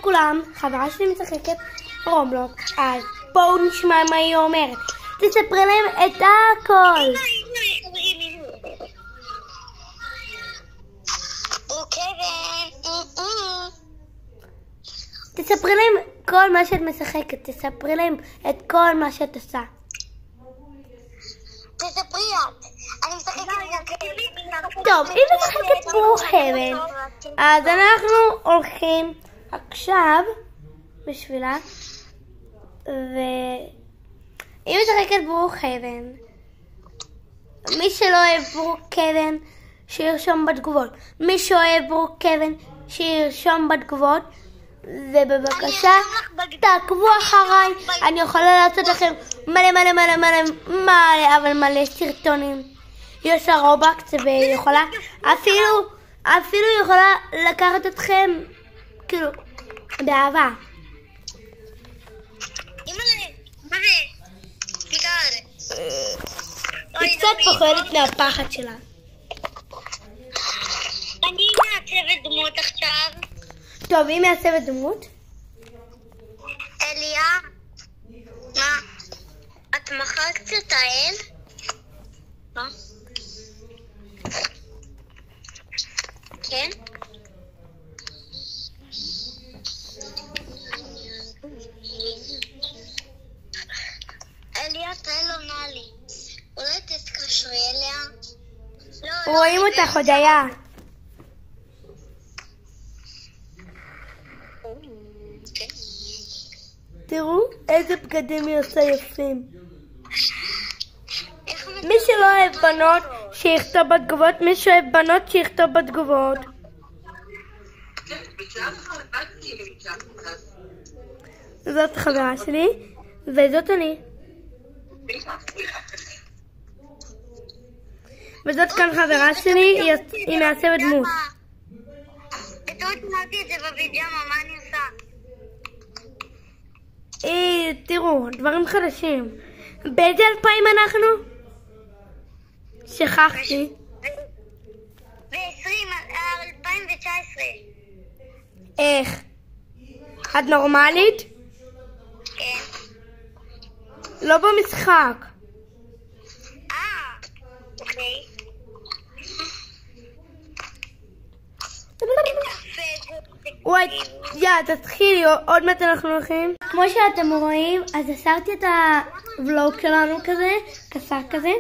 לכולם, חברה שלי משחקת רובלוקס, אז בואו נשמע מה היא אומרת. תספרי להם את הכל. תספרי להם כל מה שאת משחקת, תספרי להם את כל מה שאת עושה. תספרי את, אני משחקת ברוקהבן. טוב, אם משחקת ברוקהבן, אז אנחנו הולכים עכשיו בשבילה, ואם משחקת ברוקהבן, מי שלא אוהב ברוקהבן שירשום בתגובות, מי שאוהב ברוקהבן שירשום בתגובות, ובבקשה תעקבו אחריי, אני יכולה לעשות לכם מלא סרטונים. יש לה רובלוקס והיא יכולה אפילו יכולה לקחת אתכם כאילו באהבה. היא קצת פוחדת מהפחד שלה. אני מעצבת דמות עכשיו. טוב, היא מעצבת דמות? אליה, מה? את מחקת את האל? מה? כן? אליה, תאל עונה לי. אולי תתקשרי אליה? רואים אותך הודיה. תראו איזה בגדים היא עושה יפים. מי שלא אוהב בנות שיכתוב בתגובות, מי שאוהב בנות שיכתוב בתגובות. זאת חברה שלי וזאת אני. וזאת כאן חברה שלי, היא מעצבת דמות. בטעות אמרתי את זה בביג'מה, מה אני עושה? תראו, דברים חדשים. באיזה 2000 אנחנו? שכחתי. ב-2019. איך? את נורמלית? כן. לא במשחק. אוקיי. וואי, תתחילי, עוד מעט אנחנו הולכים. כמו שאתם רואים, אז הסרתי את הוולוג שלנו כזה, קצר כזה,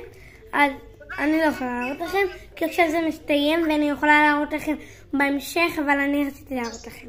אז אני לא יכולה להראות לכם, כי עכשיו זה מסתיים ואני יכולה להראות לכם בהמשך, אבל אני רציתי להראות לכם.